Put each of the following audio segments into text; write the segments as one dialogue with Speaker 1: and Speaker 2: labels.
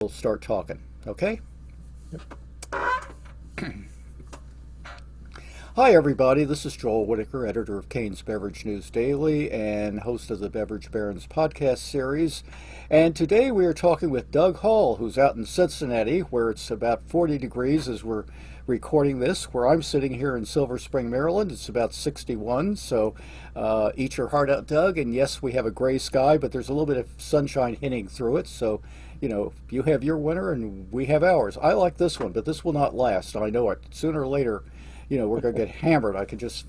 Speaker 1: We'll start talking, okay? Hi, everybody. This is Joel Whitaker, editor of Kane's Beverage News Daily and host of the Beverage Barons podcast series. And today we are talking with Doug Hall, who's out in Cincinnati, where it's about 40 degrees as we're recording this. Where I'm sitting here in Silver Spring, Maryland, it's about 61. So eat your heart out, Doug. And yes, we have a gray sky, but there's a little bit of sunshine hitting through it. So, you have your winter and we have ours. I like this one, but this will not last. I know it. Sooner or later, we're going to get hammered. I can just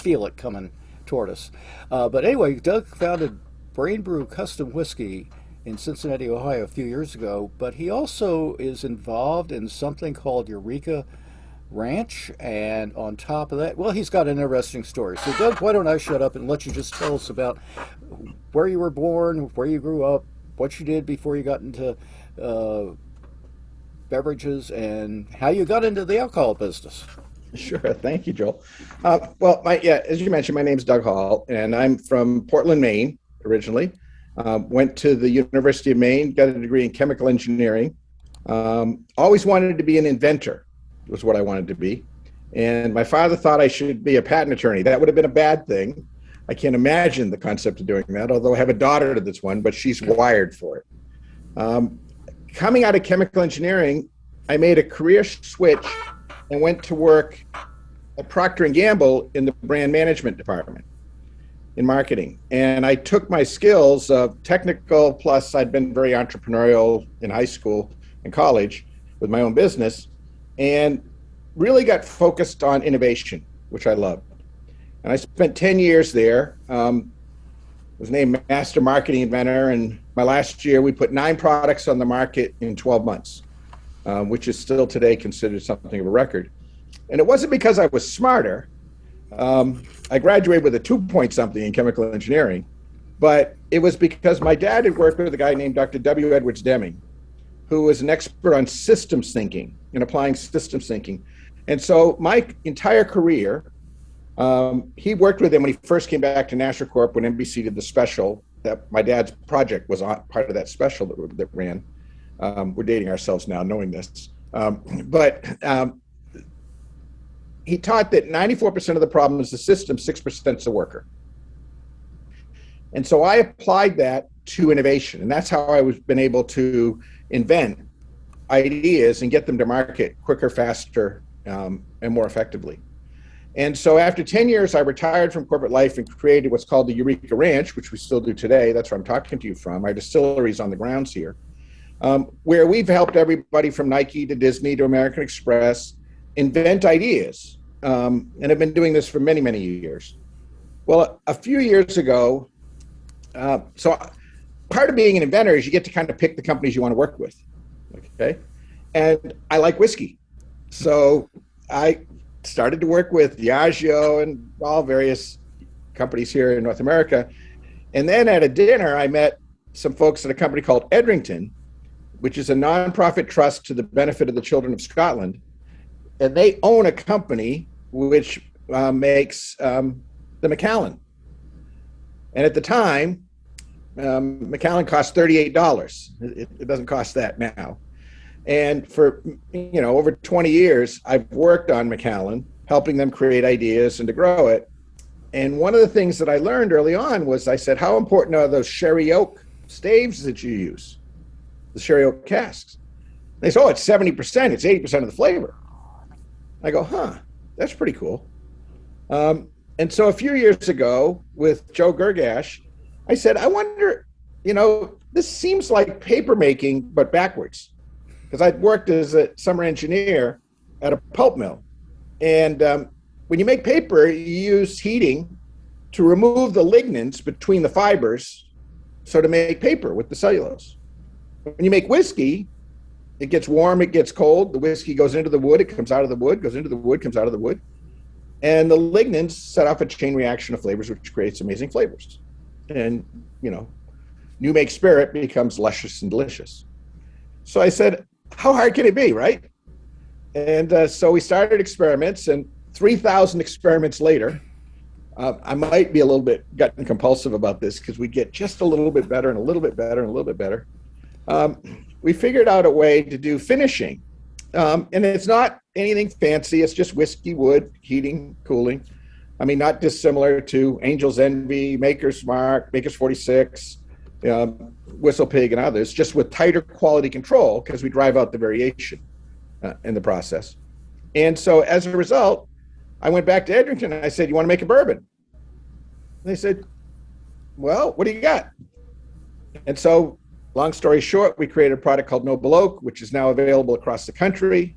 Speaker 1: feel it coming toward us. But anyway, Doug founded Brain Brew Custom Whiskey in Cincinnati, Ohio a few years ago, but he also is involved in something called Eureka Ranch, and on top of that, well, he's got an interesting story. So Doug, why don't I shut up and let you just tell us about where you were born, where you grew up, what you did before you got into beverages, and how you got into the alcohol business.
Speaker 2: Sure. Thank you, Joel. As you mentioned, my name is Doug Hall, and I'm from Portland, Maine, originally. Went to the University of Maine, got a degree in chemical engineering. Always wanted to be an inventor, was what I wanted to be. And my father thought I should be a patent attorney. That would have been a bad thing. I can't imagine the concept of doing that, although I have a daughter that's one, but she's wired for it. Coming out of chemical engineering, I made a career switch and went to work at Procter Gamble in the brand management department in marketing. And I took my skills of technical, plus I'd been very entrepreneurial in high school and college with my own business, and really got focused on innovation, which I loved. And I spent 10 years there. Was named Master Marketing Inventor, and my last year we put 9 products on the market in 12 months. Which is still today considered something of a record. And it wasn't because I was smarter. I graduated with a 2-point something in chemical engineering, but it was because my dad had worked with a guy named Dr. W. Edwards Deming, who was an expert on systems thinking and applying systems thinking. And so my entire career, he worked with him when he first came back to National Corp when NBC did the special that my dad's project was on, part of that special that ran. We're dating ourselves now, knowing this. He taught that 94% of the problem is the system, 6% is the worker. And so I applied that to innovation. And that's how I was been able to invent ideas and get them to market quicker, faster, and more effectively. And so after 10 years, I retired from corporate life and created what's called the Eureka Ranch, which we still do today. That's where I'm talking to you from. Our distillery is on the grounds here. Where we've helped everybody from Nike to Disney to American Express invent ideas, and have been doing this for many, many years. Well, a few years ago, so part of being an inventor is you get to kind of pick the companies you want to work with, okay? And I like whiskey. So I started to work with Diageo and all various companies here in North America. And then at a dinner, I met some folks at a company called Edrington, which is a nonprofit trust to the benefit of the children of Scotland. And they own a company which makes the Macallan. And at the time, Macallan cost $38. It doesn't cost that now. And for over 20 years, I've worked on Macallan, helping them create ideas and to grow it. And one of the things that I learned early on was I said, how important are those sherry oak staves that you use? The sherry oak casks. They say, it's 70%, it's 80% of the flavor. I go, that's pretty cool. And so a few years ago with Joe Gergash, I said, I wonder, this seems like paper making, but backwards. Because I'd worked as a summer engineer at a pulp mill. And when you make paper, you use heating to remove the lignins between the fibers, so to make paper with the cellulose. When you make whiskey, it gets warm, it gets cold, the whiskey goes into the wood, it comes out of the wood, goes into the wood, comes out of the wood. And the lignins set off a chain reaction of flavors, which creates amazing flavors. And, new make spirit becomes luscious and delicious. So I said, how hard can it be, right? And so we started experiments, and 3,000 experiments later, I might be a little bit gut and compulsive about this because we get just a little bit better and a little bit better and a little bit better. we figured out a way to do finishing. And it's not anything fancy. It's just whiskey, wood, heating, cooling. I mean, not dissimilar to Angel's Envy, Maker's Mark, Maker's 46, Whistle Pig, and others, just with tighter quality control because we drive out the variation in the process. And so as a result, I went back to Edrington and I said, "You want to make a bourbon?" And they said, "Well, what do you got?" And so, long story short, we created a product called Noble Oak, which is now available across the country.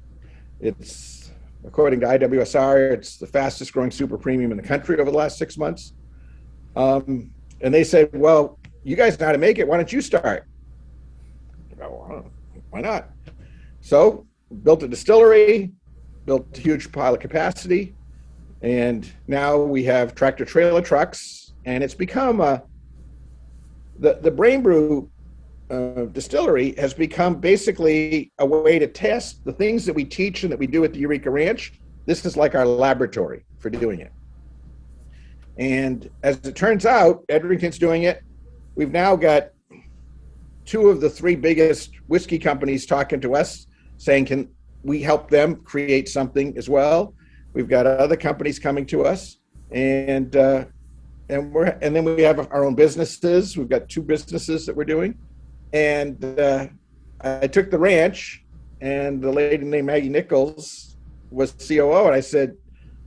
Speaker 2: It's, according to IWSR, it's the fastest growing super premium in the country over the last 6 months. And they said, "Well, you guys know how to make it. Why don't you start?" I go, "Well, why not?" So built a distillery, built a huge pile of capacity, and now we have tractor trailer trucks, and it's become the Brain Brew Distillery has become basically a way to test the things that we teach and that we do at the Eureka Ranch. This is like our laboratory for doing it. And as it turns out, Edrington's doing it. We've now got 2 of the 3 biggest whiskey companies talking to us saying, can we help them create something as well? We've got other companies coming to us, and then we have our own businesses. We've got 2 businesses that we're doing. And I took the ranch, and the lady named Maggie Nichols was COO, and I said,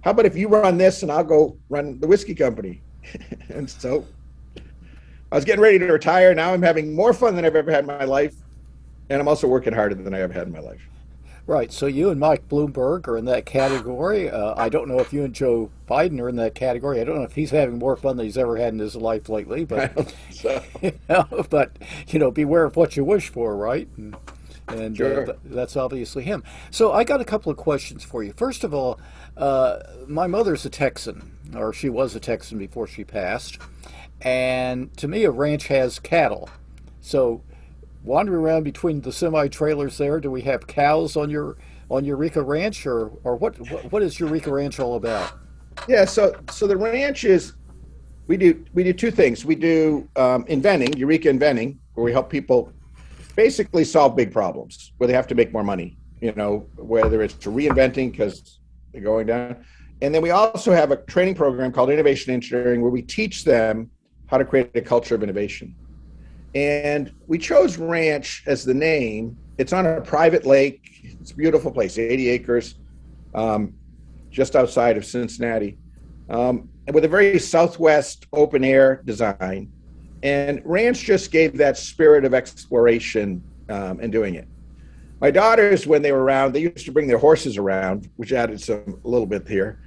Speaker 2: "How about if you run this and I'll go run the whiskey company?" And so I was getting ready to retire. Now I'm having more fun than I've ever had in my life, and I'm also working harder than I ever had in my life.
Speaker 1: Right. So you and Mike Bloomberg are in that category. I don't know if you and Joe Biden are in that category. I don't know if he's having more fun than he's ever had in his life lately. But
Speaker 2: so.
Speaker 1: But beware of what you wish for, right? And
Speaker 2: Sure.
Speaker 1: That's obviously him. So I got a couple of questions for you. First of all, my mother's a Texan, or she was a Texan before she passed. And to me, a ranch has cattle. So wandering around between the semi-trailers there, do we have cows on Eureka Ranch, or what is Eureka Ranch all about?
Speaker 2: Yeah, so the ranch is, we do 2 things. We do inventing, Eureka Inventing, where we help people basically solve big problems where they have to make more money, whether it's to reinventing because they're going down. And then we also have a training program called Innovation Engineering, where we teach them how to create a culture of innovation. And we chose ranch as the name. It's on a private lake. It's a beautiful place, 80 acres, just outside of Cincinnati, and with a very southwest open air design. And ranch just gave that spirit of exploration in doing it. My daughters, when they were around, they used to bring their horses around, which added a little bit here.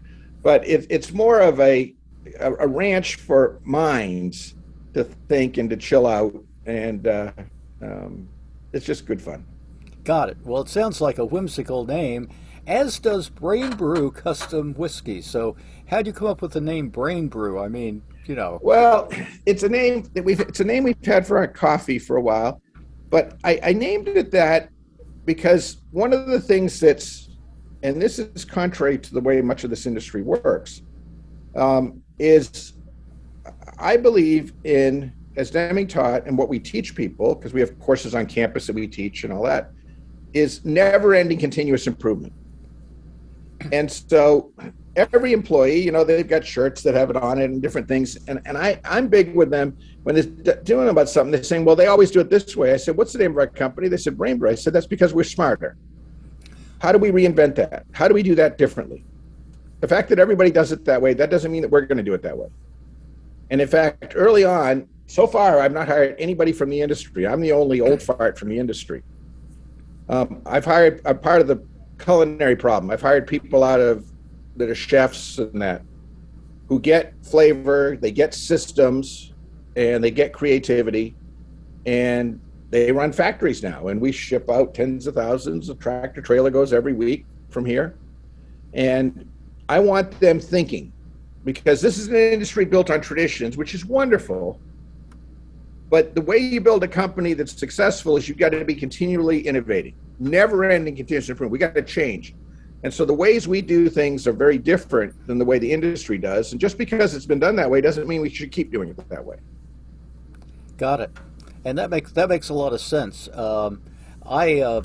Speaker 2: But it's more of a ranch for minds to think and to chill out. And it's just good fun.
Speaker 1: Got it. Well, it sounds like a whimsical name, as does Brain Brew Custom Whiskey. So how'd you come up with the name Brain Brew? I mean,
Speaker 2: Well, it's a name we've had for our coffee for a while, but I named it that because one of the things and this is contrary to the way much of this industry works, is I believe in, as Deming taught, and what we teach people, because we have courses on campus that we teach and all that, is never-ending continuous improvement. And so every employee, they've got shirts that have it on it and different things. And I'm big with them when they're doing about something. They're saying, well, they always do it this way. I said, what's the name of our company? They said, BrainBrew. I said, that's because we're smarter. How do we reinvent that? How do we do that differently? The fact that everybody does it that way, that doesn't mean that we're going to do it that way. And in fact, early on, so far, I've not hired anybody from the industry. I'm the only old fart from the industry. I'm part of the culinary problem. I've hired people that are chefs and that, who get flavor, they get systems, and they get creativity, and they run factories now. And we ship out tens of thousands. A tractor trailer goes every week from here. And I want them thinking, because this is an industry built on traditions, which is wonderful. But the way you build a company that's successful is you've got to be continually innovating, never-ending continuous improvement. We got to change. And so the ways we do things are very different than the way the industry does. And just because it's been done that way doesn't mean we should keep doing it that way.
Speaker 1: Got it. And that makes a lot of sense. I, uh,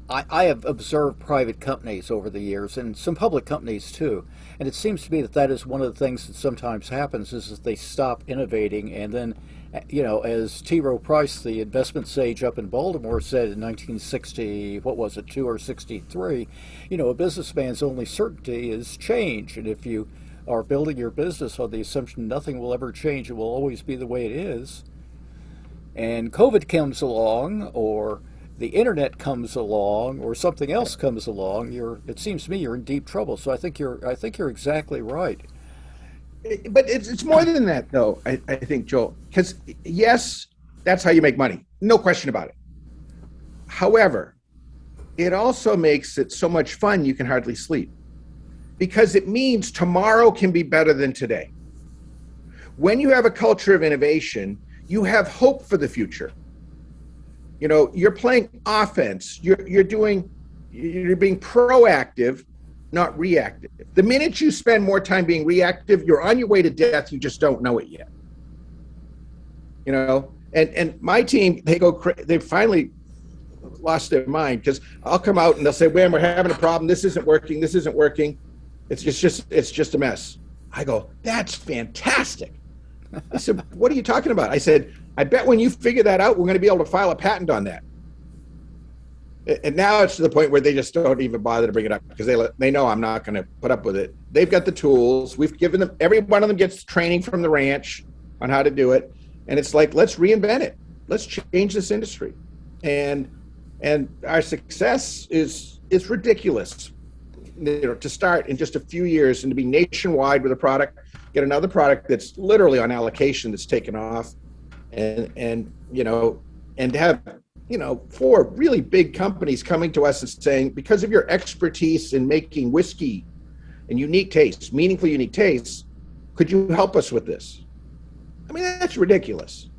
Speaker 1: I have observed private companies over the years, and some public companies too, and it seems to me that that is one of the things that sometimes happens is that they stop innovating, and then, as T. Rowe Price, the investment sage up in Baltimore, said in 1960, what was it, 2 or 63, a businessman's only certainty is change, and if you are building your business on the assumption nothing will ever change, it will always be the way it is, and COVID comes along, or the internet comes along, or something else comes along, it seems to me you're in deep trouble. So I think you're exactly right.
Speaker 2: But it's more than that, though, I think, Joel, because yes, that's how you make money. No question about it. However, it also makes it so much fun you can hardly sleep because it means tomorrow can be better than today. When you have a culture of innovation, you have hope for the future. You're playing offense. You're being proactive, not reactive. The minute you spend more time being reactive, you're on your way to death. You just don't know it yet. And my team, they finally lost their mind because I'll come out and they'll say, "Man, we're having a problem. This isn't working. This isn't working. It's just a mess." I go, "That's fantastic." I said, "What are you talking about?" I said, "I bet when you figure that out, we're going to be able to file a patent on that." And now it's to the point where they just don't even bother to bring it up because they know I'm not going to put up with it. They've got the tools. We've given them, every one of them gets training from the ranch on how to do it. And it's like, let's reinvent it. Let's change this industry. And our success is ridiculous. To start in just a few years and to be nationwide with a product, get another product that's literally on allocation that's taken off, and to have 4 really big companies coming to us and saying, because of your expertise in making whiskey and unique tastes, meaningful unique tastes, could you help us with this? I mean, that's ridiculous.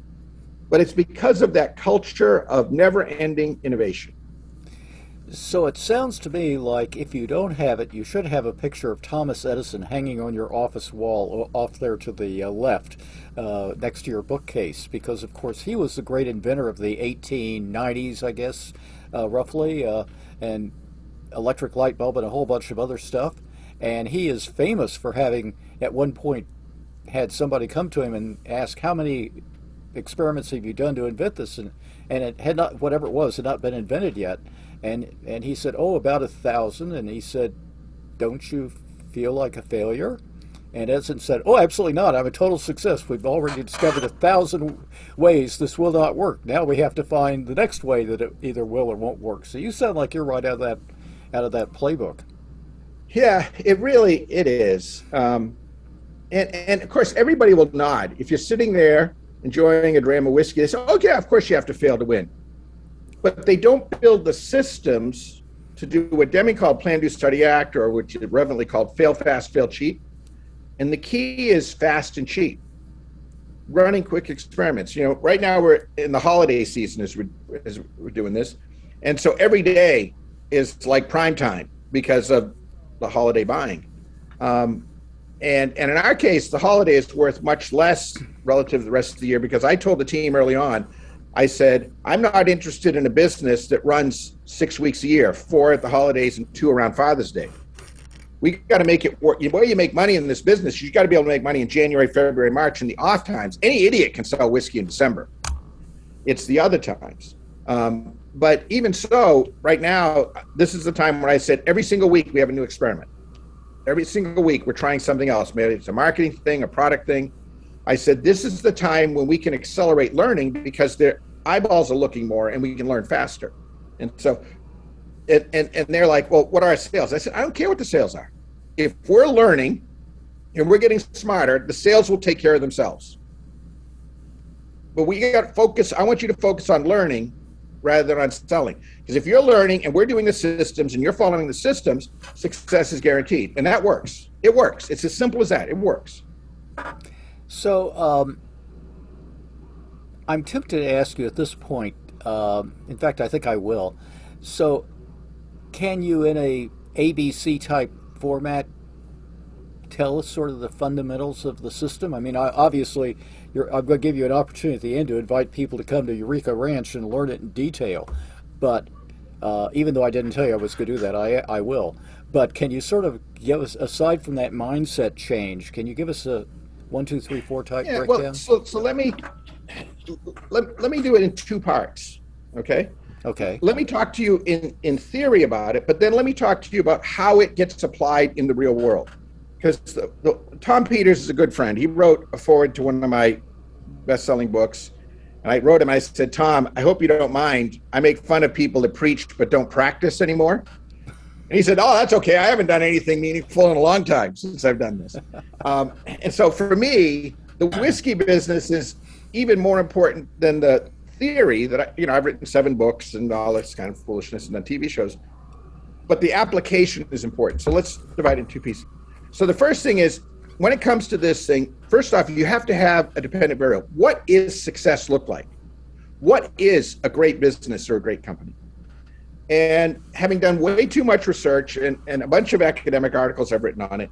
Speaker 2: But it's because of that culture of never-ending innovation.
Speaker 1: So it sounds to me like if you don't have it, you should have a picture of Thomas Edison hanging on your office wall off there to the left, next to your bookcase, because of course he was the great inventor of the 1890s, I guess, roughly, and electric light bulb and a whole bunch of other stuff. And he is famous for having, at one point, had somebody come to him and ask, "How many experiments have you done to invent this?" And it had not, whatever it was, had not been invented yet. And he said, "Oh, about 1,000." And he said, "Don't you feel like a failure?" And Edison said, "Oh, absolutely not. I'm a total success. We've already discovered 1,000 ways this will not work. Now we have to find the next way that it either will or won't work." So you sound like you're right out of that playbook.
Speaker 2: Yeah, it is. And of course, everybody will nod. If you're sitting there enjoying a dram of whiskey, they say, "Oh, yeah, of course you have to fail to win." But they don't build the systems to do what Deming called plan, do, study, act, or which is reverently called fail fast, fail cheap. And the key is fast and cheap. Running quick experiments. Right now we're in the holiday season as we're doing this. And so every day is like prime time because of the holiday buying. And in our case, the holiday is worth much less relative to the rest of the year because I told the team early on, I said, "I'm not interested in a business that runs 6 weeks a year, 4 at the holidays and 2 around Father's Day. We got to make it work. The way you make money in this business, you got to be able to make money in January, February, March, and the off times. Any idiot can sell whiskey in December. It's the other times." But even so, right now, this is the time where I said, every single week we have a new experiment. Every single week we're trying something else. Maybe it's a marketing thing, a product thing. I said, this is the time when we can accelerate learning because their eyeballs are looking more and we can learn faster. And so, and they're like, "Well, what are our sales?" I said, "I don't care what the sales are. If we're learning and we're getting smarter, the sales will take care of themselves. But we got to focus. I want you to focus on learning rather than on selling. Because if you're learning and we're doing the systems and you're following the systems, success is guaranteed." And that works. It works. It's as simple as that. It works.
Speaker 1: So I'm tempted to ask you at this point. In fact, I think I will. So, can you, in a ABC type format, tell us sort of the fundamentals of the system? I mean, obviously, I'm going to give you an opportunity at the end to invite people to come to Eureka Ranch and learn it in detail. But even though I didn't tell you I was going to do that, I will. But can you sort of give us, aside from that mindset change, can you give us a 1, 2, 3, 4 type breakdown?
Speaker 2: Well, so let me do it in 2 parts. Okay.
Speaker 1: Okay.
Speaker 2: Let me talk to you in theory about it, but then let me talk to you about how it gets applied in the real world. Because Tom Peters is a good friend. He wrote a foreword to one of my best-selling books. And I wrote him, I said, Tom, I hope you don't mind. I make fun of people that preach but don't practice anymore. And he said, oh, that's okay. I haven't done anything meaningful in a long time since I've done this. And so for me, the whiskey business is even more important than the theory that I've written 7 books and all this kind of foolishness and done TV shows, but the application is important. So let's divide it in 2 pieces. So the first thing is, when it comes to this thing, first off, you have to have a dependent variable. What does success look like? What is a great business or a great company? And having done way too much research and a bunch of academic articles I've written on it,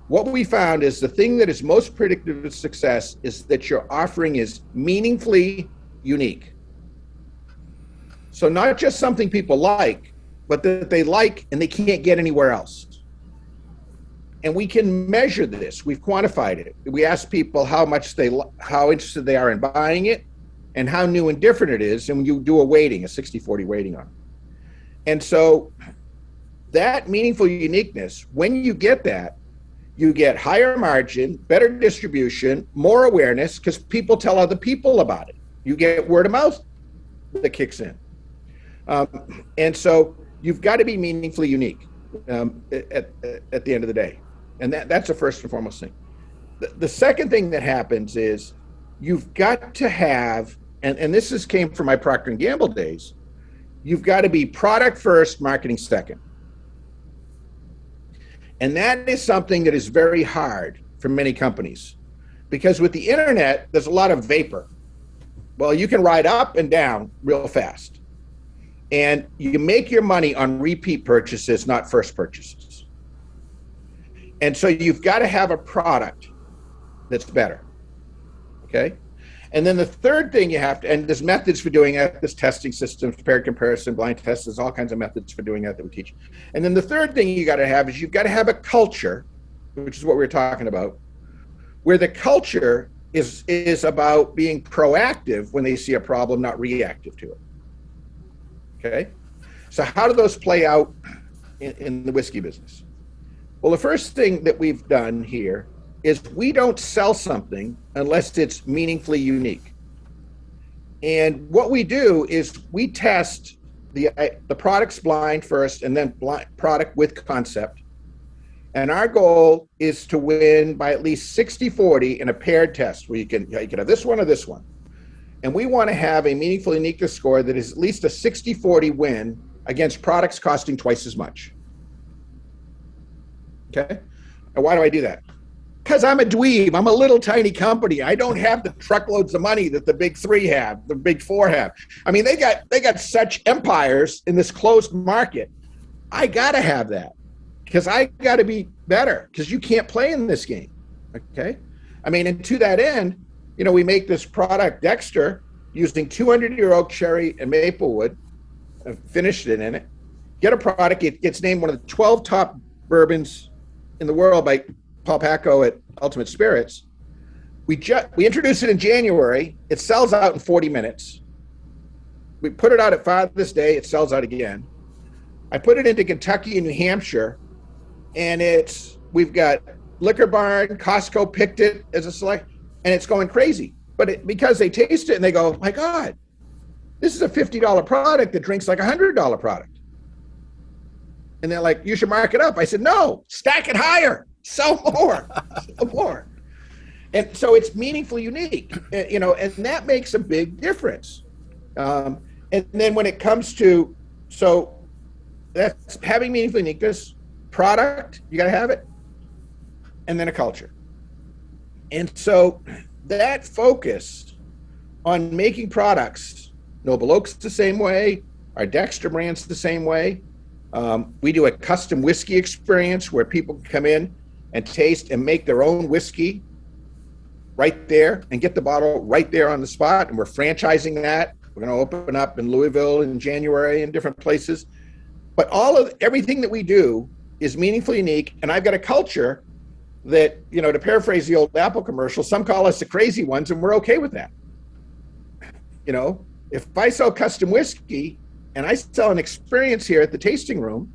Speaker 2: what we found is the thing that is most predictive of success is that your offering is meaningfully unique. So not just something people like, but that they like and they can't get anywhere else. And we can measure this. We've quantified it. We ask people how interested they are in buying it and how new and different it is. And when you do a weighting, a 60-40 weighting on it. And so that meaningful uniqueness, when you get that, you get higher margin, better distribution, more awareness, because people tell other people about it. You get word of mouth that kicks in. And so you've got to be meaningfully unique at the end of the day. And that's the first and foremost thing. The second thing that happens is you've got to have, and this came from my Procter Gamble days, you've got to be product first, marketing second. And that is something that is very hard for many companies, because with the internet, there's a lot of vapor. Well, you can ride up and down real fast. And you make your money on repeat purchases, not first purchases. And so you've got to have a product that's better, okay? And then the third thing you have to, and there's methods for doing that, there's testing systems, paired comparison, blind tests, there's all kinds of methods for doing that we teach. And then the third thing you got to have is you've got to have a culture, which is what we were talking about, where the culture is about being proactive when they see a problem, not reactive to it. Okay? So how do those play out in the whiskey business? Well, the first thing that we've done here is we don't sell something unless it's meaningfully unique. And what we do is we test the products blind first and then product with concept. And our goal is to win by at least 60-40 in a paired test where you can have this one or this one. And we want to have a meaningful uniqueness score that is at least a 60-40 win against products costing twice as much. Okay? And why do I do that? Because I'm a dweeb. I'm a little tiny company. I don't have the truckloads of money that the big 3 have, the big 4 have. I mean, they got such empires in this closed market. I got to have that because I got to be better because you can't play in this game. Okay? I mean, and to that end, we make this product, Dexter, using 200-year oak sherry and maplewood, finished it in it. Get a product, it gets named one of the 12 top bourbons in the world by Paul Pacco at Ultimate Spirits. We introduced it in January. It sells out in 40 minutes. We put it out at Father's Day. It sells out again. I put it into Kentucky and New Hampshire, and we've got Liquor Barn, Costco picked it as a select, and it's going crazy. But because they taste it and they go, my God, this is a $50 product that drinks like a $100 product. And they're like, you should mark it up. I said, no, stack it higher. Sell more, sell more. And so it's meaningfully unique, and that makes a big difference. And then when it comes to, so that's having meaningful uniqueness, product, you got to have it, and then a culture. And so that focus on making products, Noble Oak's the same way, our Dexter brand's the same way. We do a custom whiskey experience where people can come in and taste and make their own whiskey right there and get the bottle right there on the spot. And we're franchising that. We're going to open up in Louisville in January and different places. But everything that we do is meaningfully unique. And I've got a culture that, to paraphrase the old Apple commercial, some call us the crazy ones, and we're okay with that. If I sell custom whiskey and I sell an experience here at the tasting room,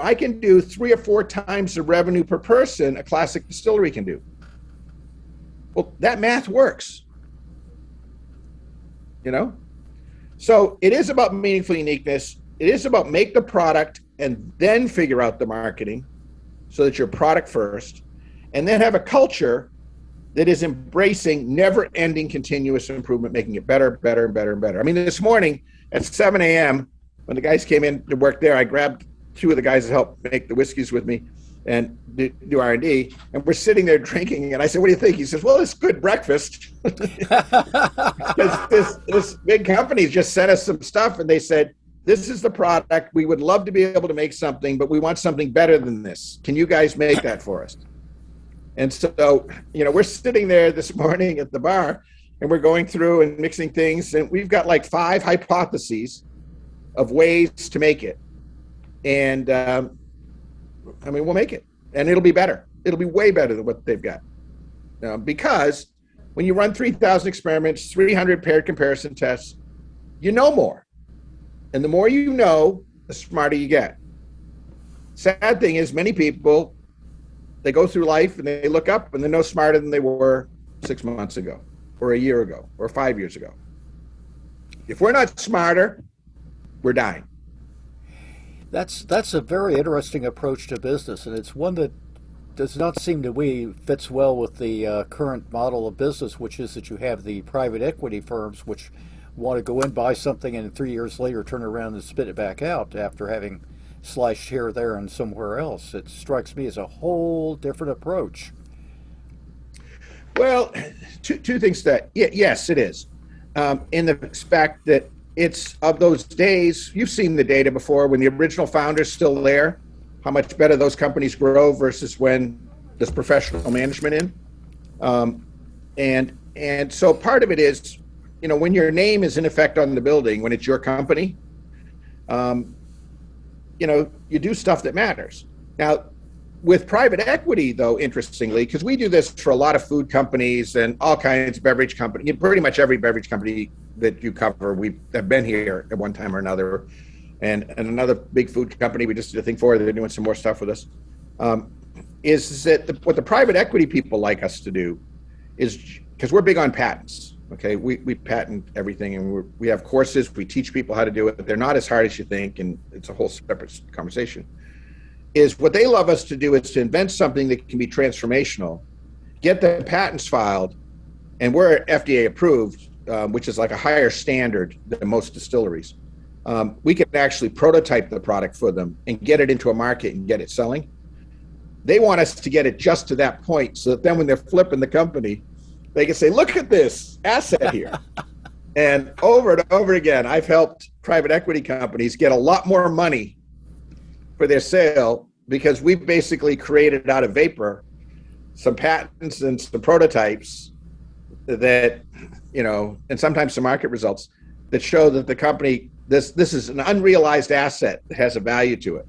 Speaker 2: I can do 3 or 4 times the revenue per person a classic distillery can do. Well, that math works. So it is about meaningful uniqueness. It is about make the product and then figure out the marketing so that you're product first, and then have a culture that is embracing never-ending continuous improvement, making it better, better, and better, and better. I mean, this morning at 7 a.m., when the guys came in to work there, I grabbed 2 of the guys that helped make the whiskeys with me and do R&D, and we're sitting there drinking, and I said, what do you think? He says, well, it's good breakfast. Because this big company just sent us some stuff, and they said, this is the product. We would love to be able to make something, but we want something better than this. Can you guys make that for us? And so, we're sitting there this morning at the bar, and we're going through and mixing things, and we've got like 5 hypotheses of ways to make it. And we'll make it, and it'll be better. It'll be way better than what they've got. Because when you run 3,000 experiments, 300 paired comparison tests, you know more. And the more you know, the smarter you get. Sad thing is, many people, they go through life and they look up and they're no smarter than they were 6 months ago, or a year ago, or 5 years ago. If we're not smarter, we're dying.
Speaker 1: That's a very interesting approach to business, and it's one that does not seem to me fits well with the current model of business, which is that you have the private equity firms which want to go in, buy something, and 3 years later turn around and spit it back out after having sliced here, there, and somewhere else. It strikes me as a whole different approach.
Speaker 2: Well, two things that, yes, it is. In the fact that it's of those days, you've seen the data before, when the original founder's still there, how much better those companies grow versus when there's professional management in. And so part of it is, when your name is in effect on the building, when it's your company, you do stuff that matters. Now, with private equity, though, interestingly, because we do this for a lot of food companies and all kinds of beverage companies, pretty much every beverage company that you cover, we have been here at one time or another. And another big food company we just did a thing for, they're doing some more stuff with us, is that what the private equity people like us to do is, because we're big on patents. Okay, we patent everything, and we have courses. We teach people how to do it. They're not as hard as you think, and it's a whole separate conversation. Is what they love us to do is to invent something that can be transformational, get the patents filed, and we're FDA approved, which is like a higher standard than most distilleries. We can actually prototype the product for them and get it into a market and get it selling. They want us to get it just to that point, so that then when they're flipping the company, they can say, look at this asset here. And over again, I've helped private equity companies get a lot more money for their sale because we basically created out of vapor some patents and some prototypes that, and sometimes some market results that show that the company, this is an unrealized asset that has a value to it.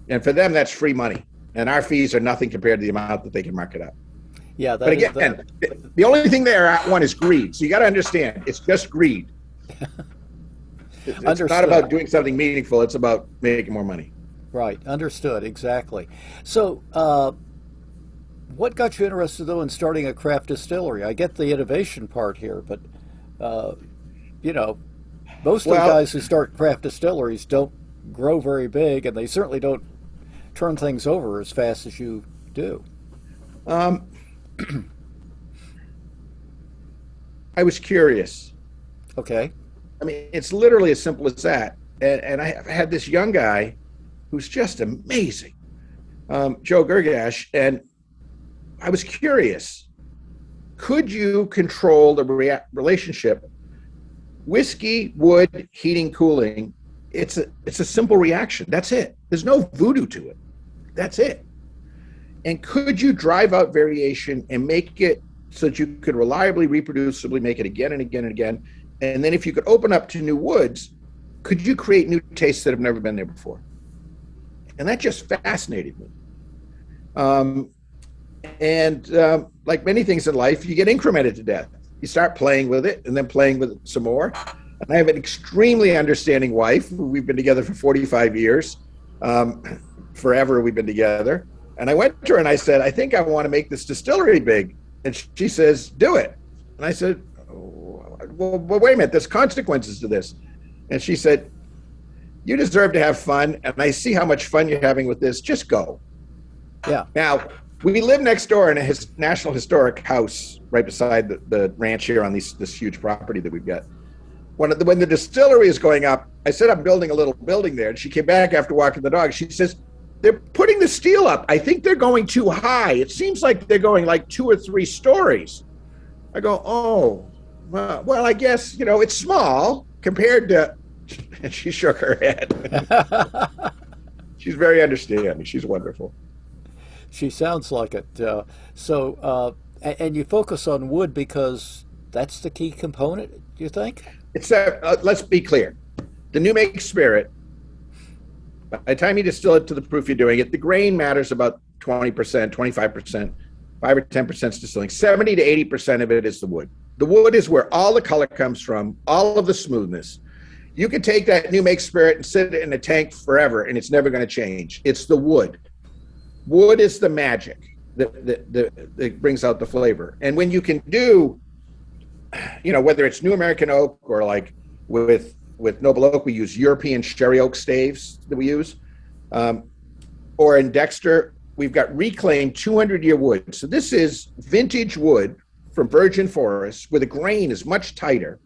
Speaker 2: And for them, that's free money. And our fees are nothing compared to the amount that they can mark it up.
Speaker 1: Yeah,
Speaker 2: but again, the only thing they're at one is greed. So you got to understand, it's just greed. It's not about doing something meaningful. It's about making more money.
Speaker 1: Right. Understood. Exactly. So what got you interested, though, in starting a craft distillery? I get the innovation part here, but, most of the guys who start craft distilleries don't grow very big, and they certainly don't turn things over as fast as you do.
Speaker 2: I was curious.
Speaker 1: Okay.
Speaker 2: I mean, it's literally as simple as that. And I had this young guy who's just amazing, Joe Gergash, and I was curious. Could you control the relationship? Whiskey, wood, heating, cooling, it's a simple reaction. That's it. There's no voodoo to it. That's it. And could you drive out variation and make it so that you could reliably, reproducibly make it again and again and again? And then if you could open up to new woods, could you create new tastes that have never been there before? And that just fascinated me. Like many things in life, you get incremented to death. You start playing with it and then playing with it some more. And I have an extremely understanding wife. We've been together for 45 years. Forever we've been together. And I went to her and I said, I think I want to make this distillery big. And she says, do it. And I said, well, wait a minute, there's consequences to this. And she said, you deserve to have fun. And I see how much fun you're having with this. Just go.
Speaker 1: Yeah.
Speaker 2: Now, we live next door in a National Historic house right beside the ranch here on this huge property that we've got. When the distillery is going up, I said, I'm building a little building there. And she came back after walking the dog. She says, they're putting the steel up. I think they're going too high. It seems like they're going like 2 or 3 stories. I go, oh, well, I guess, it's small compared to, and she shook her head. She's very understanding. She's wonderful.
Speaker 1: She sounds like it. And you focus on wood because that's the key component, do you think?
Speaker 2: It's let's be clear. The new make spirit, by the time you distill it to the proof you're doing it, the grain matters about 20%, 25%, 5 or 10% is distilling. 70 to 80% of it is the wood. The wood is where all the color comes from, all of the smoothness. You can take that new make spirit and sit it in a tank forever, and it's never going to change. It's the wood. Wood is the magic that brings out the flavor. And when you can do, whether it's New American Oak or like with Noble Oak, we use European Sherry Oak staves that we use. Or in Dexter, we've got reclaimed 200-year wood. So this is vintage wood from virgin forests where the grain is much tighter.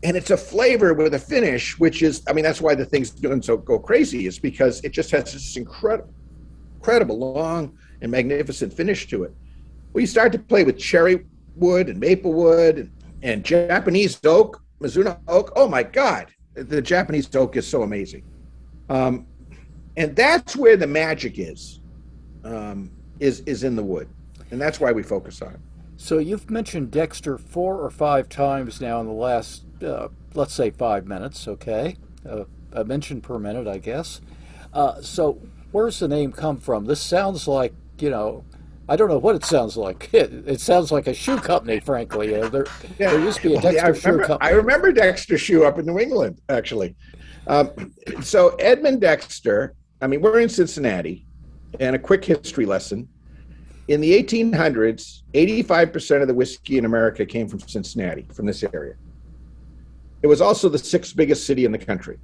Speaker 2: And it's a flavor with a finish, which is, that's why the thing's doing so go crazy, is because it just has this incredible long and magnificent finish to it. Well, you start to play with cherry wood and maple wood and Japanese oak, Mizuno oak. Oh my God, the Japanese oak is so amazing. And that's where the magic is in the wood. And that's why we focus on it.
Speaker 1: So you've mentioned Dexter 4 or 5 times now in the last, let's say 5 minutes, okay? A mention per minute, I guess. So where's the name come from? This sounds like, I don't know what it sounds like. It sounds like a shoe company, frankly. There used to be a Dexter shoe company.
Speaker 2: I remember Dexter Shoe up in New England, actually. So Edmund Dexter, we're in Cincinnati, and a quick history lesson. In the 1800s, 85% of the whiskey in America came from Cincinnati, from this area. It was also the 6th biggest city in the country,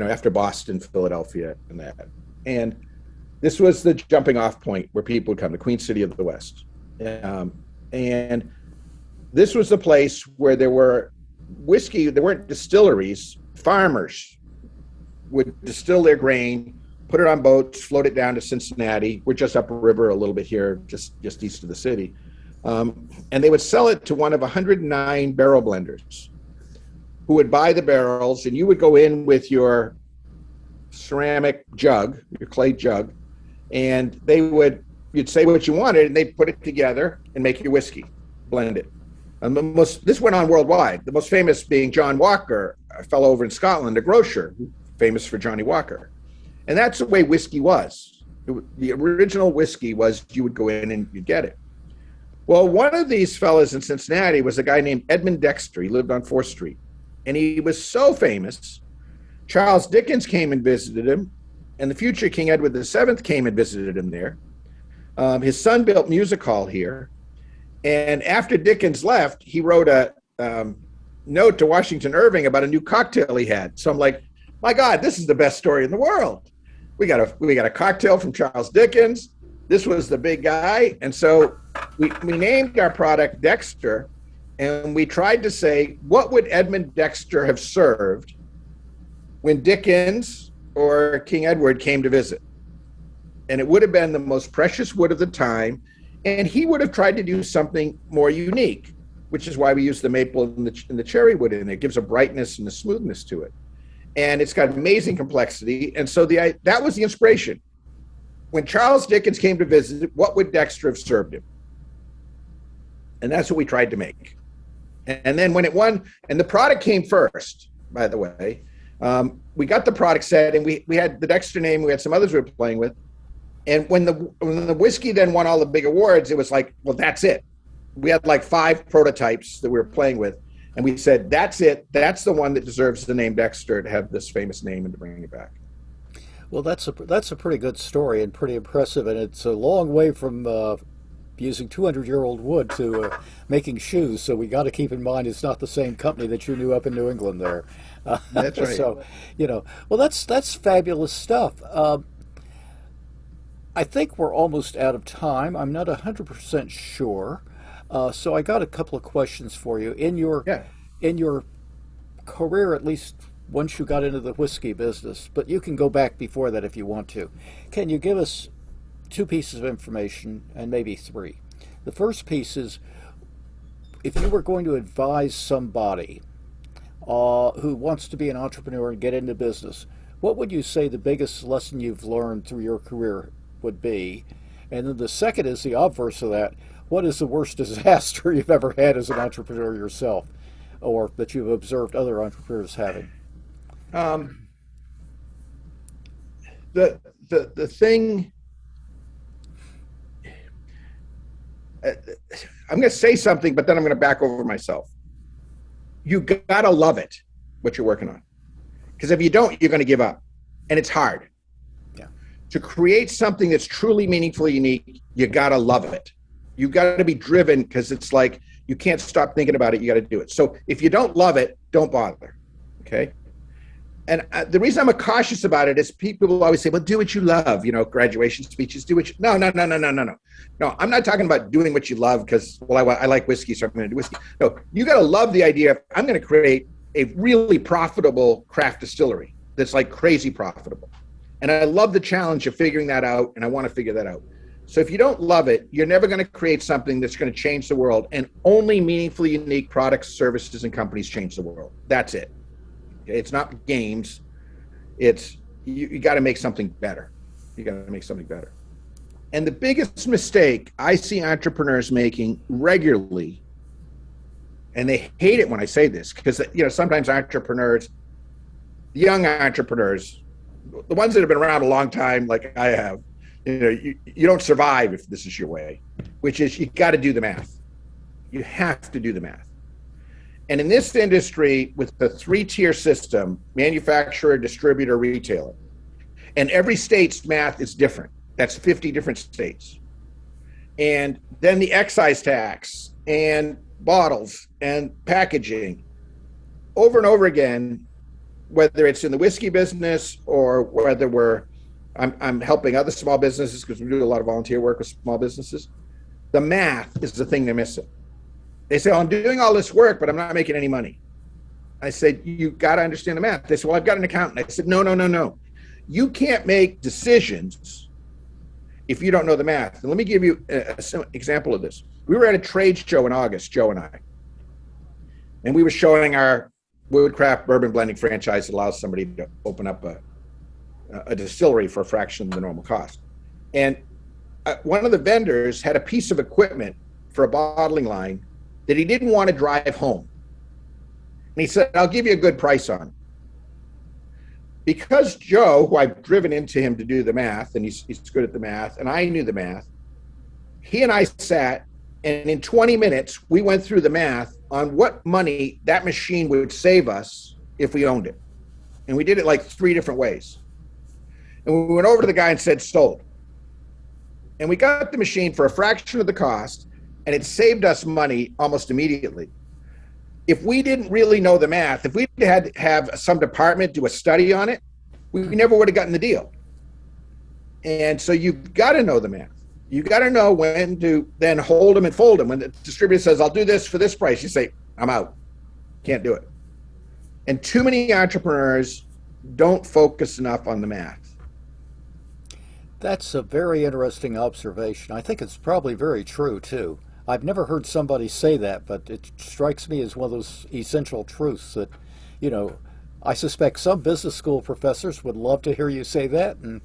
Speaker 2: after Boston, Philadelphia, and that. And this was the jumping off point where people would come, the Queen City of the West. And this was the place where there were whiskey, there weren't distilleries, farmers would distill their grain, put it on boats, float it down to Cincinnati. We're just upriver a little bit here, just east of the city. And they would sell it to one of 109 barrel blenders who would buy the barrels, and you would go in with your ceramic jug, your clay jug, and you'd say what you wanted, and they'd put it together and make your whiskey, blend it. And this went on worldwide. The most famous being John Walker, a fellow over in Scotland, a grocer, famous for Johnny Walker. And that's the way whiskey was. The original whiskey was you would go in and you'd get it. Well, one of these fellas in Cincinnati was a guy named Edmund Dexter. He lived on 4th Street. And he was so famous, Charles Dickens came and visited him, and the future King Edward VII came and visited him there. His son built music hall here. And after Dickens left, he wrote a note to Washington Irving about a new cocktail he had. So I'm like, my God, this is the best story in the world. We got a cocktail from Charles Dickens. This was the big guy. And so we named our product Dexter, and we tried to say, what would Edmund Dexter have served when Dickens or King Edward came to visit? And it would have been the most precious wood of the time, and he would have tried to do something more unique, which is why we use the maple and the cherry wood in it. It gives a brightness and a smoothness to it. And it's got amazing complexity. And so that was the inspiration. when Charles Dickens came to visit, what would Dexter have served him? And that's what we tried to make. And then when it won, and the product came first, by the way, we got the product set, and we had the Dexter name, we had some others we were playing with. And when the whiskey then won all the big awards, it was like, well, that's it. We had like 5 prototypes that we were playing with. And we said, that's it. That's the one that deserves the name Dexter to have this famous name and to bring it back.
Speaker 1: Well, that's a pretty good story and pretty impressive, and it's a long way from using 200-year-old wood to making shoes. So we got to keep in mind it's not the same company that you knew up in New England there.
Speaker 2: That's right.
Speaker 1: So, well, that's fabulous stuff. I think we're almost out of time. I'm not 100% sure. So I got a couple of questions for you. In your career, at least once you got into the whiskey business, but you can go back before that if you want to. Can you give us 2 pieces of information, and maybe 3? The first piece is, if you were going to advise somebody who wants to be an entrepreneur and get into business, what would you say the biggest lesson you've learned through your career would be? And then the second is the obverse of that. What is the worst disaster you've ever had as an entrepreneur yourself, or that you've observed other entrepreneurs having?
Speaker 2: The thing, I'm going to say something, but then I'm going to back over myself. You got to love it, what you're working on. Because if you don't, you're going to give up. And it's hard.
Speaker 1: Yeah.
Speaker 2: To create something that's truly meaningful, unique, you got to love it. You got to be driven, because it's like you can't stop thinking about it. You got to do it. So if you don't love it, don't bother. Okay. And the reason I'm cautious about it is people always say, well, do what you love, graduation speeches, do what you, no. No, I'm not talking about doing what you love because, well, I like whiskey, so I'm going to do whiskey. No, you got to love the idea of, I'm going to create a really profitable craft distillery that's like crazy profitable. And I love the challenge of figuring that out, and I want to figure that out. So if you don't love it, you're never going to create something that's going to change the world, and only meaningfully unique products, services, and companies change the world. That's it. It's not games. It's you got to make something better. You got to make something better. And the biggest mistake I see entrepreneurs making regularly, and they hate it when I say this, because sometimes entrepreneurs, young entrepreneurs, the ones that have been around a long time, like I have, you don't survive if this is your way, which is you got to do the math. You have to do the math. And in this industry, with the 3-tier system, manufacturer, distributor, retailer, and every state's math is different. That's 50 different states. And then the excise tax and bottles and packaging, over and over again, whether it's in the whiskey business or whether I'm helping other small businesses, because we do a lot of volunteer work with small businesses, the math is the thing they're missing. They say, oh, I'm doing all this work, but I'm not making any money. I said, you got to understand the math. They said, well, I've got an accountant. I said, no. You can't make decisions if you don't know the math. And let me give you an example of this. We were at a trade show in August, Joe and I, and we were showing our woodcraft bourbon blending franchise that allows somebody to open up a distillery for a fraction of the normal cost. And one of the vendors had a piece of equipment for a bottling line that he didn't want to drive home. And he said, I'll give you a good price on it. Because Joe, who I've driven into him to do the math, and he's good at the math, and I knew the math, he and I sat, and in 20 minutes, we went through the math on what money that machine would save us if we owned it. And we did it like 3 different ways. And we went over to the guy and said, sold. And we got the machine for a fraction of the cost, and it saved us money almost immediately. If we didn't really know the math, if we had to have some department do a study on it, we never would have gotten the deal. And so you've got to know the math. You got to know when to then hold them and fold them. When the distributor says, I'll do this for this price, you say, I'm out. Can't do it. And too many entrepreneurs don't focus enough on the math.
Speaker 1: That's a very interesting observation. I think it's probably very true, too. I've never heard somebody say that, but it strikes me as one of those essential truths that, I suspect some business school professors would love to hear you say that, and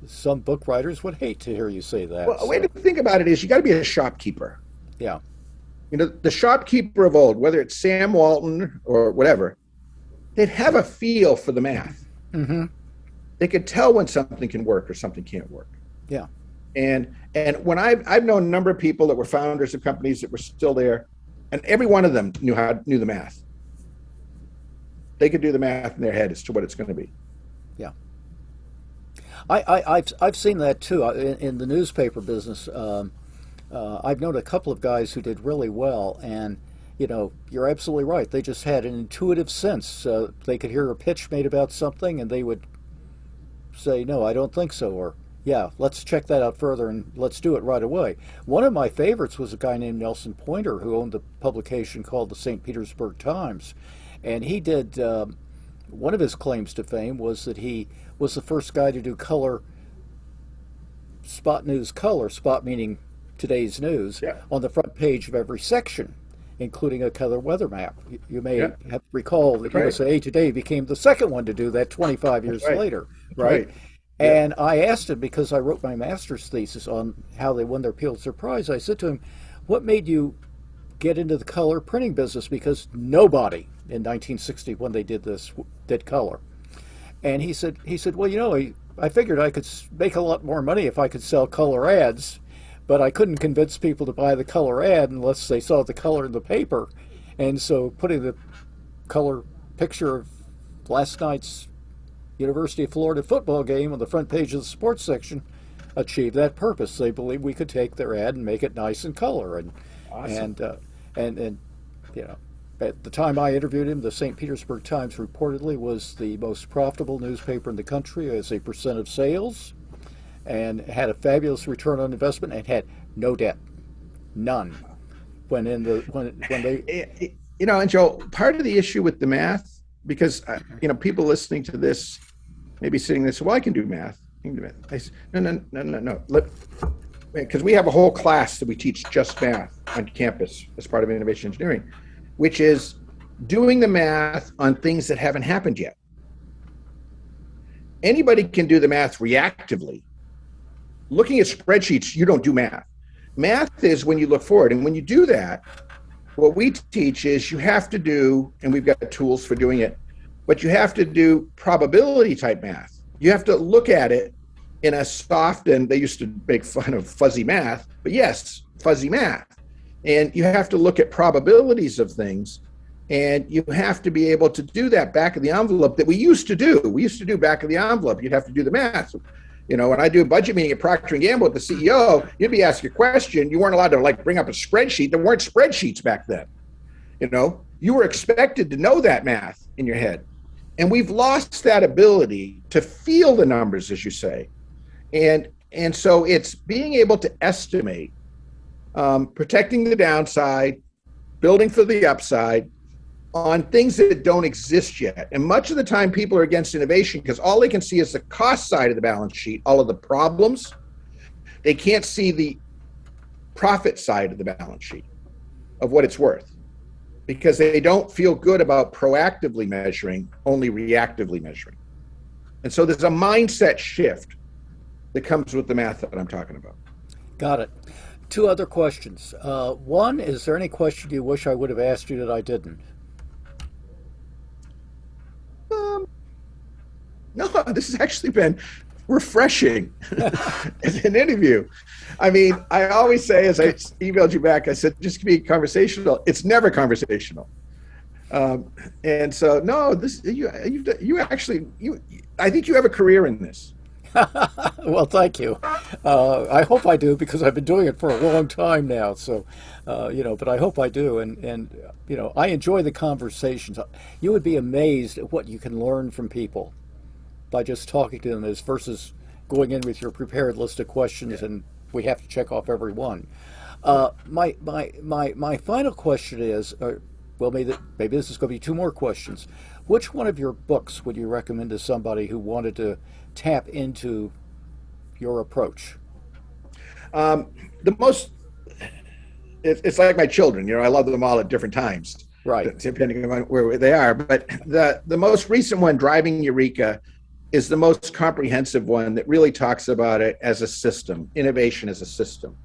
Speaker 1: some book writers would hate to hear you say that.
Speaker 2: Well, a way to think about it is you got to be a shopkeeper.
Speaker 1: Yeah.
Speaker 2: You know, the shopkeeper of old, whether it's Sam Walton or whatever, they'd have a feel for the math.
Speaker 1: Mm-hmm.
Speaker 2: They could tell when something can work or something can't work.
Speaker 1: Yeah.
Speaker 2: And when I've known a number of people that were founders of companies that were still there, and every one of them knew the math. They could do the math in their head as to what it's going to be.
Speaker 1: Yeah. I've seen that too in the newspaper business. I've known a couple of guys who did really well, and you're absolutely right. They just had an intuitive sense. They could hear a pitch made about something, and they would say, "No, I don't think so," or "Yeah, let's check that out further, and let's do it right away." One of my favorites was a guy named Nelson Poynter, who owned a publication called the St. Petersburg Times, and he did. One of his claims to fame was that he was the first guy to do color, spot news color, spot meaning today's news, on the front page of every section, including a color weather map. You may have to recall that USA Today became the second one to do that 25 years later, right? And I asked him, because I wrote my master's thesis on how they won their Pulitzer Prize, I said to him, "What made you get into the color printing business?" Because nobody in 1960, when they did this, did color. And he said, "Well, I figured I could make a lot more money if I could sell color ads, but I couldn't convince people to buy the color ad unless they saw the color in the paper. And so putting the color picture of last night's University of Florida football game on the front page of the sports section achieved that purpose. They believed we could take their ad and make it nice in color." And
Speaker 2: awesome.
Speaker 1: and at the time I interviewed him, the St. Petersburg Times reportedly was the most profitable newspaper in the country as a percent of sales, and had a fabulous return on investment, and had no debt, none. When they,
Speaker 2: and Joe, part of the issue with the math, because people listening to this, maybe sitting there, well, I can do math. I say, no. Because we have a whole class that we teach just math on campus as part of innovation engineering, which is doing the math on things that haven't happened yet. Anybody can do the math reactively. Looking at spreadsheets, you don't do math. Math is when you look forward. And when you do that, what we teach is you have to do, and we've got tools for doing it, but you have to do probability type math. You have to look at it in a soft, and they used to make fun of fuzzy math, but yes, fuzzy math. And you have to look at probabilities of things, and you have to be able to do that back of the envelope that we used to do. We used to do back of the envelope. You'd have to do the math. When I do a budget meeting at Procter Gamble with the CEO, you'd be asked a question. You weren't allowed to bring up a spreadsheet. There weren't spreadsheets back then. You were expected to know that math in your head. And we've lost that ability to feel the numbers, as you say. And so it's being able to estimate, protecting the downside, building for the upside on things that don't exist yet. And much of the time people are against innovation because all they can see is the cost side of the balance sheet, all of the problems. They can't see the profit side of the balance sheet of what it's worth, because they don't feel good about proactively measuring, only reactively measuring. And so there's a mindset shift that comes with the math that I'm talking about.
Speaker 1: Got it. Two other questions. One, is there any question you wish I would have asked you that I didn't?
Speaker 2: No, this has actually been refreshing as an interview. I mean, I always say, as I emailed you back, I said, just be conversational. It's never conversational. And so, no, this I think you have a career in this.
Speaker 1: Well, thank you. I hope I do, because I've been doing it for a long time now. So, but I hope I do. And I enjoy the conversations. You would be amazed at what you can learn from people by just talking to them, versus going in with your prepared list of questions, and we have to check off every one. My final question is, maybe this is going to be two more questions. Which one of your books would you recommend to somebody who wanted to tap into your approach?
Speaker 2: It's like my children, I love them all at different times,
Speaker 1: right?
Speaker 2: Depending on where they are. But the most recent one, Driving Eureka, is the most comprehensive one that really talks about it as a system, innovation as a system.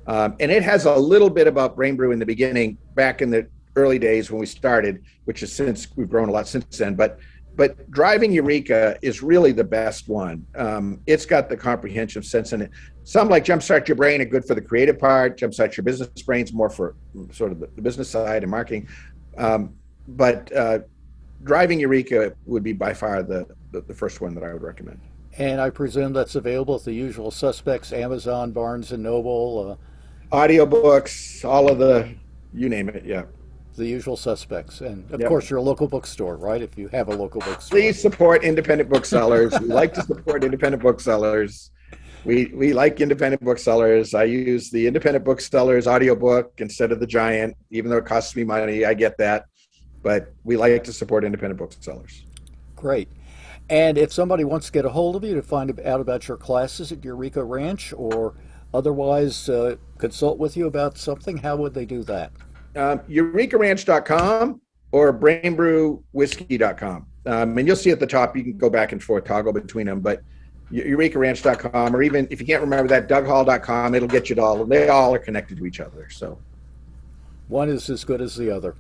Speaker 2: And it has a little bit about Brain Brew in the beginning, back in the early days when we started, which is since we've grown a lot since then. But driving Eureka is really the best one. It's got the comprehensive sense in it. Some like Jumpstart Your Brain are good for the creative part. Jumpstart Your Business Brain's more for sort of the business side and marketing. But driving Eureka would be by far the first one that I would recommend.
Speaker 1: And I presume that's available at the usual suspects, Amazon, Barnes and Noble.
Speaker 2: Audiobooks, all of you name it, yeah.
Speaker 1: The usual suspects. And of course, your local bookstore, right? If you have a local bookstore.
Speaker 2: Please support independent booksellers. We like to support independent booksellers. We like independent booksellers. I use the independent booksellers audiobook instead of the giant, even though it costs me money. I get that. But we like to support independent booksellers.
Speaker 1: Great. And if somebody wants to get a hold of you to find out about your classes at Eureka Ranch or otherwise consult with you about something, how would they do that? EurekaRanch.com or BrainBrewWhiskey.com. And you'll see at the top, you can go back and forth, toggle between them, but EurekaRanch.com, or even if you can't remember that, DougHall.com, it'll get you to all. They all are connected to each other. So one is as good as the other.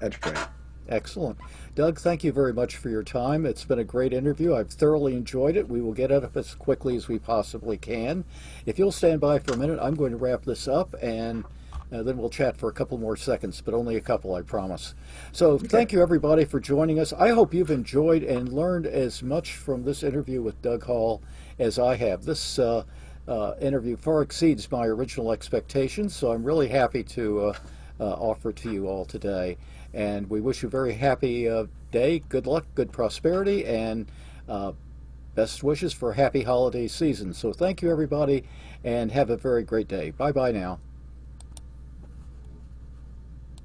Speaker 2: That's right.
Speaker 1: Excellent. Doug, thank you very much for your time. It's been a great interview. I've thoroughly enjoyed it. We will get it up as quickly as we possibly can. If you'll stand by for a minute, I'm going to wrap this up, and then we'll chat for a couple more seconds, but only a couple, I promise. So Thank you, everybody, for joining us. I hope you've enjoyed and learned as much from this interview with Doug Hall as I have. This interview far exceeds my original expectations, so I'm really happy to offer to you all today. And we wish you a very happy day, good luck, good prosperity, and best wishes for a happy holiday season. So thank you, everybody, and have a very great day. Bye-bye now.